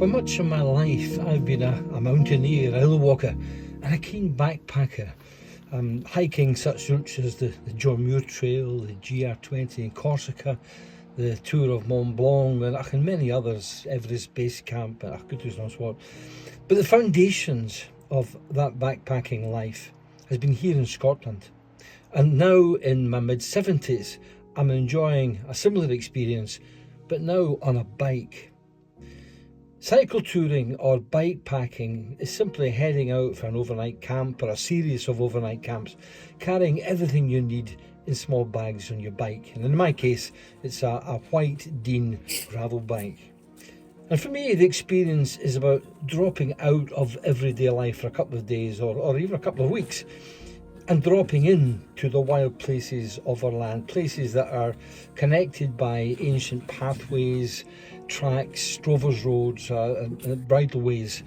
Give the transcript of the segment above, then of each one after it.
For much of my life, I've been a mountaineer, a hill walker, and a keen backpacker. Hiking such routes as the John Muir Trail, the GR20 in Corsica, the Tour of Mont Blanc, and many others, Everest Base Camp, goodness knows what. But the foundations of that backpacking life has been here in Scotland. And now in my mid-70s, I'm enjoying a similar experience, but now on a bike. Cycle touring or bike packing is simply heading out for an overnight camp or a series of overnight camps, carrying everything you need in small bags on your bike. And in my case, it's a white Dean gravel bike. And for me, the experience is about dropping out of everyday life for a couple of days or even a couple of weeks and dropping in to the wild places of our land, places that are connected by ancient pathways, tracks, drovers' roads, and bridleways.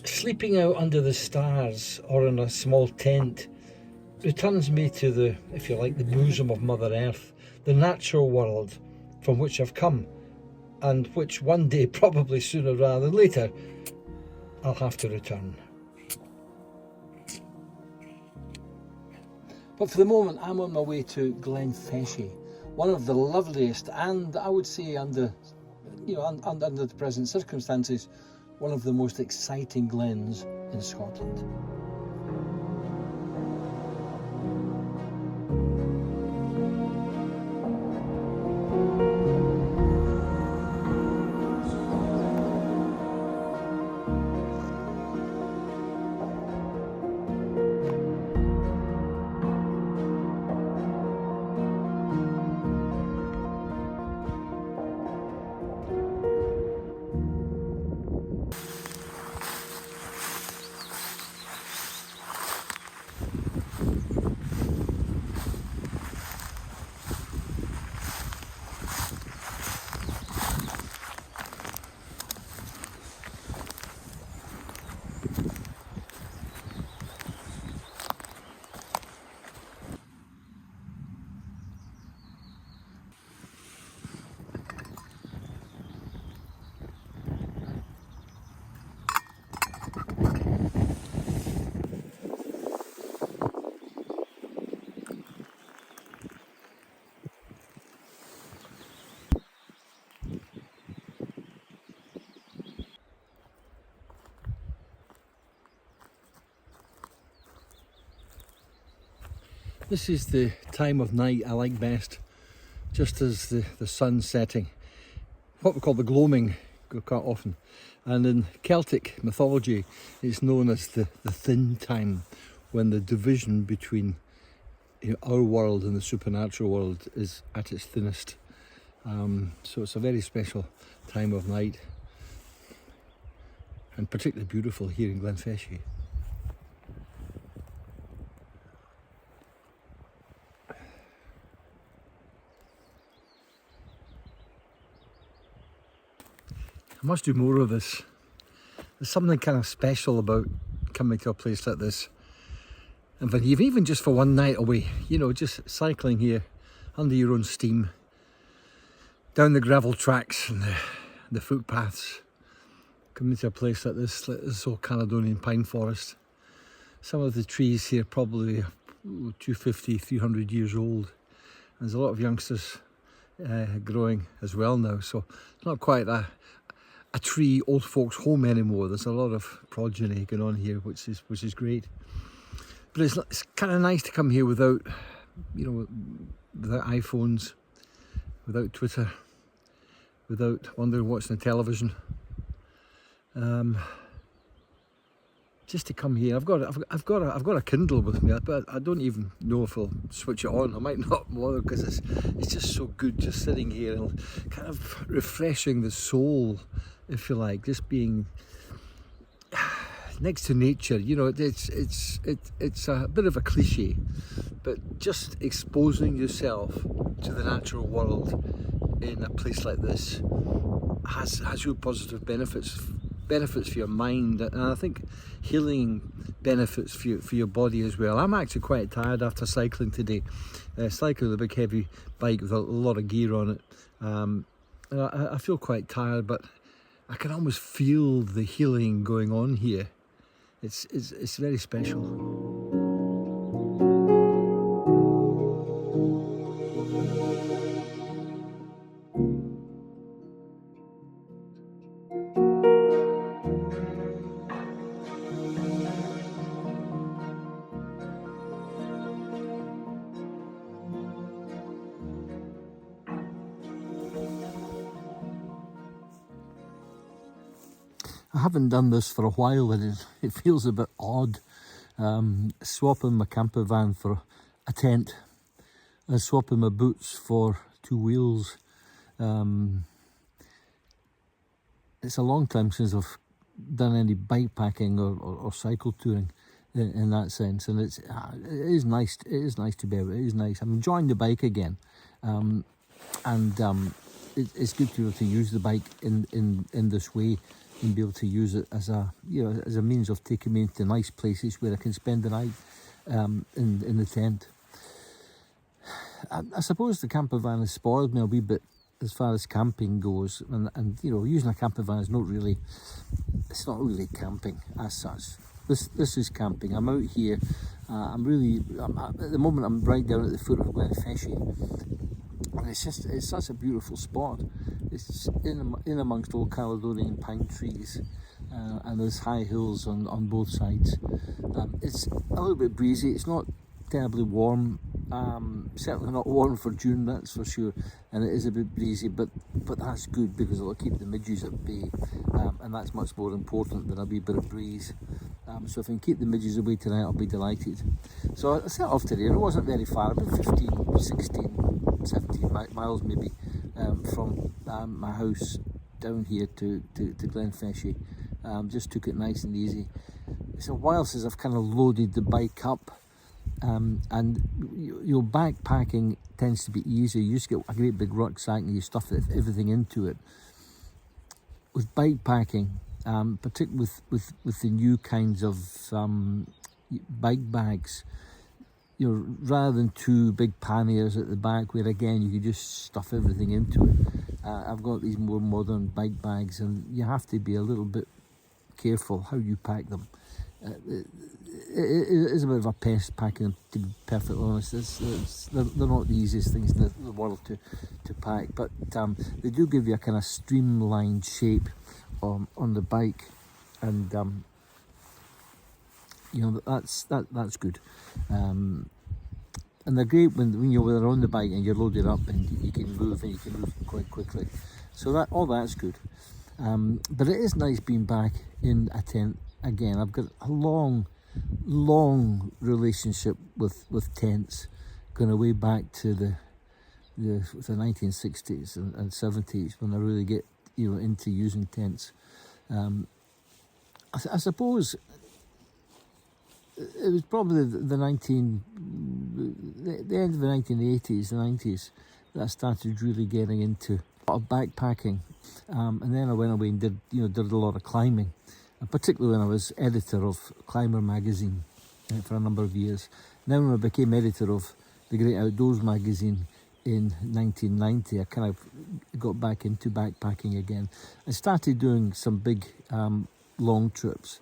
Sleeping out under the stars or in a small tent returns me to the, if you like, the bosom of Mother Earth, the natural world from which I've come, and which one day, probably sooner rather than later, I'll have to return. But for the moment, I'm on my way to Glen Feshie, one of the loveliest, and I would say under the present circumstances, one of the most exciting glens in Scotland. This is the time of night I like best, just as the sun's setting. What we call the gloaming quite often. And in Celtic mythology, it's known as the thin time, when the division between our world and the supernatural world is at its thinnest. So it's a very special time of night, and particularly beautiful here in Glen Feshie. I must do more of this. There's something kind of special about coming to a place like this. And even just for one night away, just cycling here under your own steam, down the gravel tracks and the footpaths, coming to a place like this old Caledonian pine forest. Some of the trees here probably 250, 300 years old. There's a lot of youngsters growing as well now, so it's not quite a tree old folks home anymore. There's a lot of progeny going on here, which is great. But it's kind of nice to come here without iPhones, without Twitter, without wondering what's on the television. Just to come here. I've got a Kindle with me, but I don't even know if I'll switch it on. I might not bother because it's just so good just sitting here and kind of refreshing the soul, if you like, just being next to nature. It's a bit of a cliche, but just exposing yourself to the natural world in a place like this has real positive benefits for your mind, and I think healing benefits for your body as well. I'm actually quite tired after cycling today. Cycling with a big heavy bike with a lot of gear on it. I feel quite tired, but I can almost feel the healing going on here. It's very special. I haven't done this for a while and it feels a bit odd, swapping my camper van for a tent and swapping my boots for 2 wheels. It's a long time since I've done any bike packing or cycle touring in that sense, and it is nice. It is nice to be out. It is nice. I'm enjoying the bike again, it's good to be able to use the bike in this way and be able to use it as a as a means of taking me into nice places where I can spend the night in the tent. I suppose the camper van has spoiled me a wee bit as far as camping goes, and using a camper van is not really camping as such. This is camping. I'm out here. At the moment I'm right down at the foot of Glen Feshie, and it's such a beautiful spot. It's in amongst old Caledonian pine trees, and there's high hills on both sides. It's a little bit breezy. It's not terribly warm. Certainly not warm for June, that's for sure, and it is a bit breezy, but that's good because it'll keep the midges at bay, and that's much more important than a wee bit of breeze. So if I can keep the midges away tonight, I'll be delighted. So I set off today, and it wasn't very far, about 15, 16, 17 miles maybe, from my house down here to Glen Feshie. Just took it nice and easy. It's a while since I've kind of loaded the bike up. And your backpacking tends to be easy. You just get a great big rucksack and you stuff everything into it. With bikepacking, particularly with the new kinds of bike bags, rather than 2 big panniers at the back where again you can just stuff everything into it. I've got these more modern bike bags, and you have to be a little bit careful how you pack them. It is a bit of a pest packing them, to be perfectly honest. They're not the easiest things in the world to pack, but they do give you a kind of streamlined shape on the bike, and that's good. And they're great when you're on the bike and you're loaded up and you can move quite quickly. So all that's good. But it is nice being back in a tent again. I've got a long relationship with tents, going way back to the 1960s and 70s when I really get into using tents. I suppose it was probably the end of the 1980s, the 90s, that I started really getting into a lot of backpacking, and then I went away and did a lot of climbing. And particularly when I was editor of Climber magazine for a number of years. Now when I became editor of the Great Outdoors magazine in 1990, I kind of got back into backpacking again. I started doing some big long trips.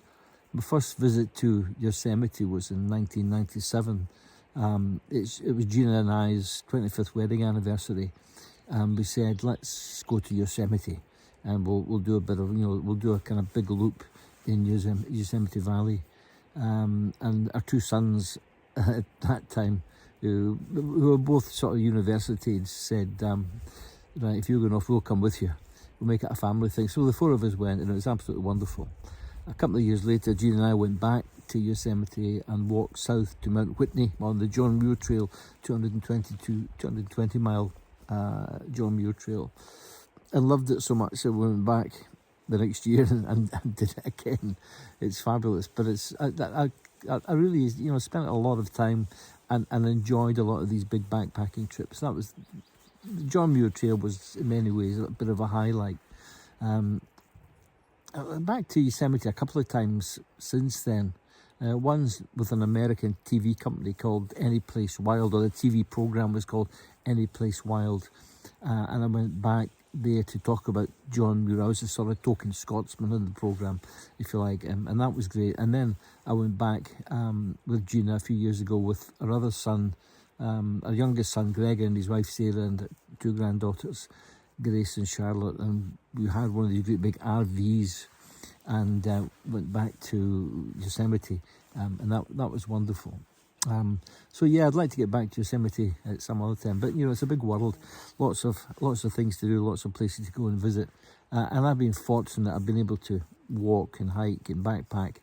My first visit to Yosemite was in 1997. It was Gina and I's 25th wedding anniversary. We said, let's go to Yosemite, and we'll do a bit of we'll do a kind of big loop in Yosemite Valley, and our 2 sons at that time, who were both sort of university age, said, right, if you're going off, we'll come with you. We'll make it a family thing. So the 4 of us went, and it was absolutely wonderful. A couple of years later, Jean and I went back to Yosemite and walked south to Mount Whitney on the John Muir Trail, 220 mile John Muir Trail, and loved it so much that we went back the next year and did it again. It's fabulous, but I really spent a lot of time and enjoyed a lot of these big backpacking trips. That was the John Muir Trail was in many ways a bit of a highlight. I went back to Yosemite a couple of times since then. One's with an American TV company called Any Place Wild, or the TV program was called Any Place Wild, and I went back there to talk about John Muir. I was a sort of token Scotsman in the programme, if you like, and that was great. And then I went back with Gina a few years ago with our other son, our youngest son Gregor, and his wife Sarah, and two granddaughters, Grace and Charlotte, and we had one of these great big RVs and went back to Yosemite, and that was wonderful. So yeah, I'd like to get back to Yosemite at some other time, but you know, it's a big world, lots of things to do, lots of places to go and visit, and I've been fortunate. I've been able to walk and hike and backpack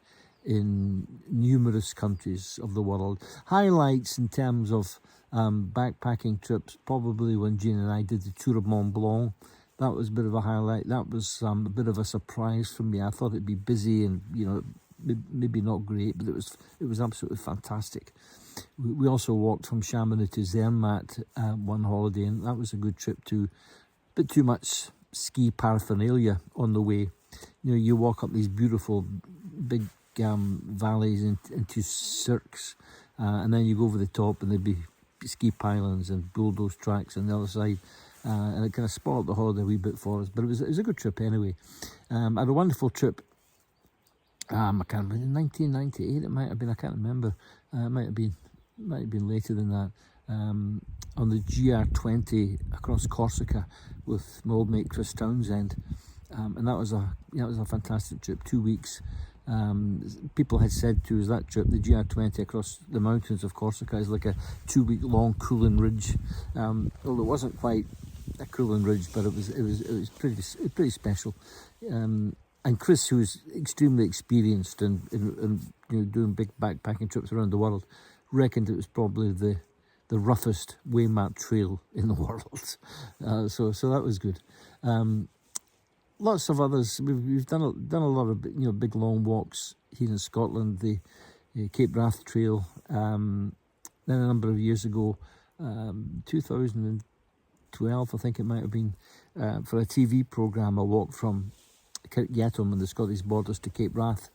in numerous countries of the world. Highlights in terms of backpacking trips, probably when Jean and I did the Tour of Mont Blanc. That was a bit of a highlight. That was a bit of a surprise for me. I thought it'd be busy and, you know, maybe not great, but it was absolutely fantastic. We also walked from Chamonix to Zermatt one holiday, and that was a good trip too. A bit too much ski paraphernalia on the way. You know, you walk up these beautiful big valleys into cirques, and then you go over the top and there'd be ski pylons and bulldoze tracks on the other side. And it kind of spoiled the holiday a wee bit for us, but it was a good trip anyway. I had a wonderful trip. I can't remember, in 1998 it might have been. I can't remember. It might have been later than that. On the GR20 across Corsica with my old mate Chris Townsend, and that was a fantastic trip. 2 weeks. People had said to us that trip, the GR20 across the mountains of Corsica, is like a 2 week long Coolin Ridge. Although it wasn't quite a Coolin Ridge, but it was pretty special. And Chris, who's extremely experienced in you know, doing big backpacking trips around the world, reckoned it was probably the roughest Waymark trail in the world. So that was good. Lots of others. We've done a lot of, you know, big long walks here in Scotland. The Cape Wrath Trail. Then a number of years ago, 2012, I think it might have been, for a TV programme, I walked from Kirkyatom on the Scottish borders to Cape Wrath,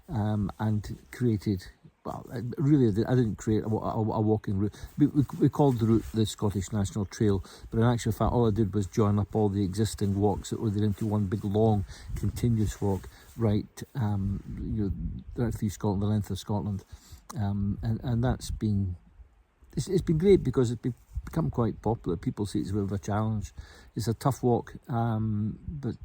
and created. Well, really, I didn't create a walking route. We called the route the Scottish National Trail, but in actual fact, all I did was join up all the existing walks that were there into one big, long, continuous walk right, you know, right through Scotland, the length of Scotland, and that's been it's been great because it's become quite popular. People see it's a bit of a challenge. It's a tough walk, but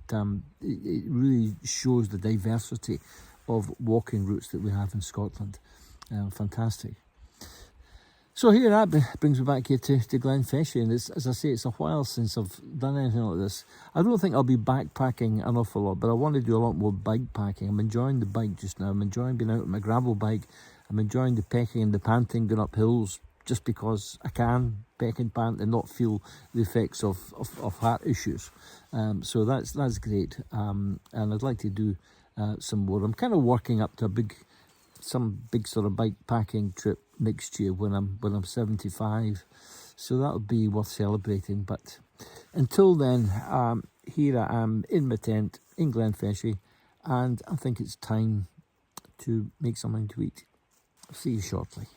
it really shows the diversity of walking routes that we have in Scotland. Fantastic. So here that brings me back here to Glen Feshie, and as I say, it's a while since I've done anything like this. I don't think I'll be backpacking an awful lot, but I want to do a lot more bikepacking. I'm enjoying the bike just now. I'm enjoying being out on my gravel bike. I'm enjoying the pecking and the panting, going up hills just because I can peck and pant and not feel the effects of heart issues. So that's great, and I'd like to do some more. I'm kind of working up to some big sort of bike packing trip next year when I'm 75, so that'll be worth celebrating. But until then, here I am in my tent in Glen Feshie, and I think it's time to make something to eat. See you shortly.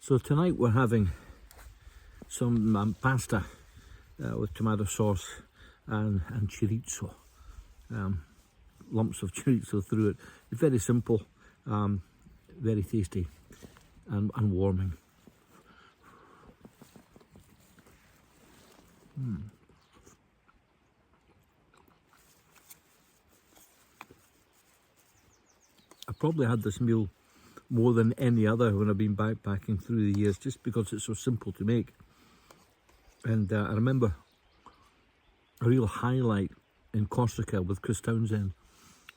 So tonight we're having some pasta with tomato sauce and chorizo, lumps of chorizo through it. It's very simple, very tasty and warming. I probably had this meal more than any other when I've been backpacking through the years, just because it's so simple to make. And I remember a real highlight in Corsica with Chris Townsend.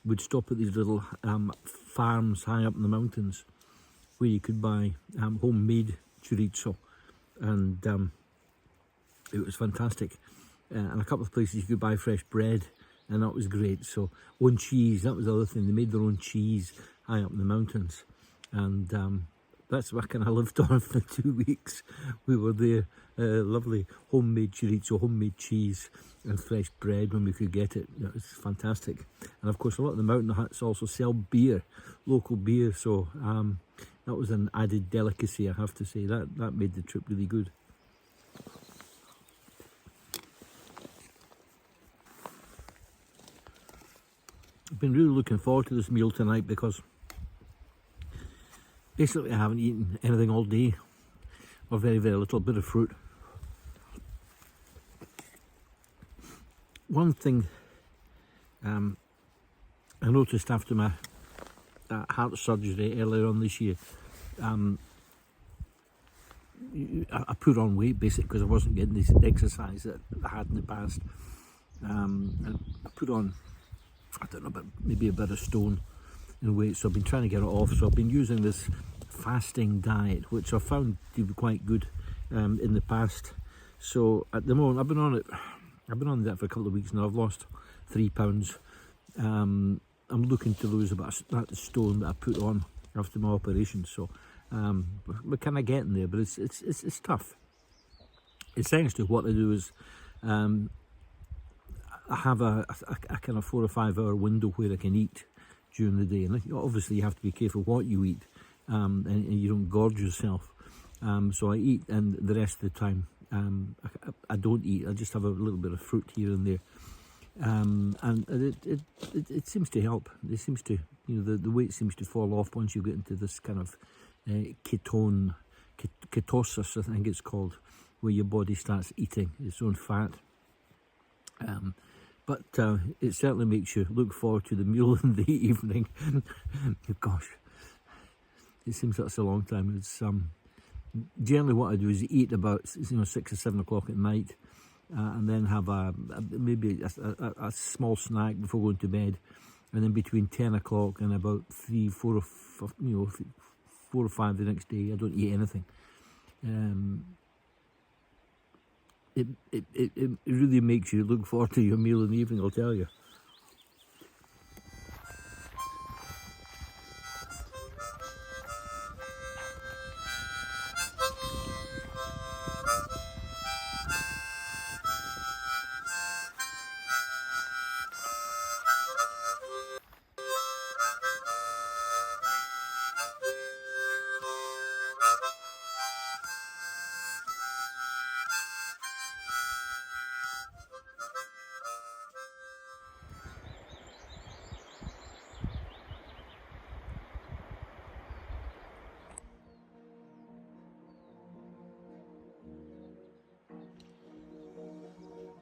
We'd stop at these little farms high up in the mountains where you could buy homemade chorizo, and it was fantastic. And a couple of places you could buy fresh bread, and that was great. So own cheese, that was the other thing. They made their own cheese high up in the mountains, and that's what I kind of lived on for 2 weeks. We were there, lovely homemade chorizo, homemade cheese and fresh bread when we could get it. It was fantastic. And of course a lot of the mountain huts also sell beer, local beer, so that was an added delicacy, I have to say. That made the trip really good. I've been really looking forward to this meal tonight because basically I haven't eaten anything all day, or very, very little, bit of fruit. One thing I noticed after my heart surgery earlier on this year, I put on weight basically because I wasn't getting this exercise that I had in the past. And I put on, I don't know, but maybe a bit of stone in weight, so I've been trying to get it off. So I've been using this fasting diet, which I found to be quite good in the past. So at the moment I've been on that for a couple of weeks now. I've lost 3 pounds. I'm looking to lose about that stone that I put on after my operation. So we're kind of getting there, but it's tough. Essentially what I do is I have a kind of 4 or 5 hour window where I can eat during the day, and obviously you have to be careful what you eat, and you don't gorge yourself. So I eat, and the rest of the time I don't eat. I just have a little bit of fruit here and there, and it seems to help. It seems to, the weight seems to fall off once you get into this kind of ketosis, I think it's called, where your body starts eating its own fat. But it certainly makes you look forward to the meal in the evening. Gosh, it seems that's a long time. It's generally what I do is eat about 6 or 7 o'clock at night, and then have maybe a small snack before going to bed, and then between 10 o'clock and about 4 or 5 the next day, I don't eat anything. It really makes you look forward to your meal in the evening, I'll tell you.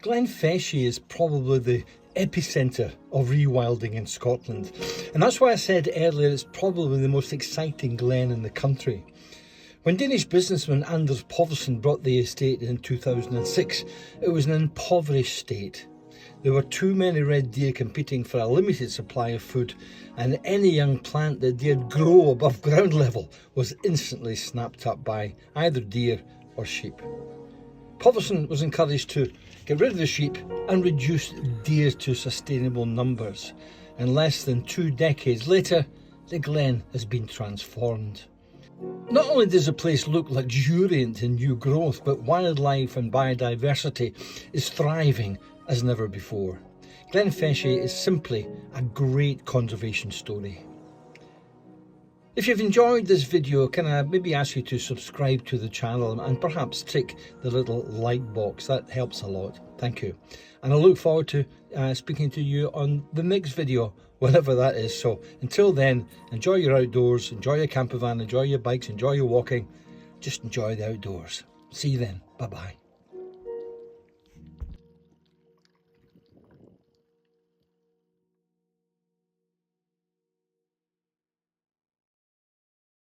Glen Feshie is probably the epicentre of rewilding in Scotland, and that's why I said earlier it's probably the most exciting glen in the country. When Danish businessman Anders Povlsen bought the estate in 2006, it was an impoverished state. There were too many red deer competing for a limited supply of food, and any young plant that dared grow above ground level was instantly snapped up by either deer or sheep. Povlsen was encouraged to get rid of the sheep and reduce deer to sustainable numbers. And less than 2 decades later, the glen has been transformed. Not only does the place look luxuriant in new growth, but wildlife and biodiversity is thriving as never before. Glen Feshie is simply a great conservation story. If you've enjoyed this video, can I maybe ask you to subscribe to the channel and perhaps tick the little like box? That helps a lot. Thank you. And I look forward to speaking to you on the next video, whenever that is. So until then, enjoy your outdoors, enjoy your camper van, enjoy your bikes, enjoy your walking. Just enjoy the outdoors. See you then. Bye-bye.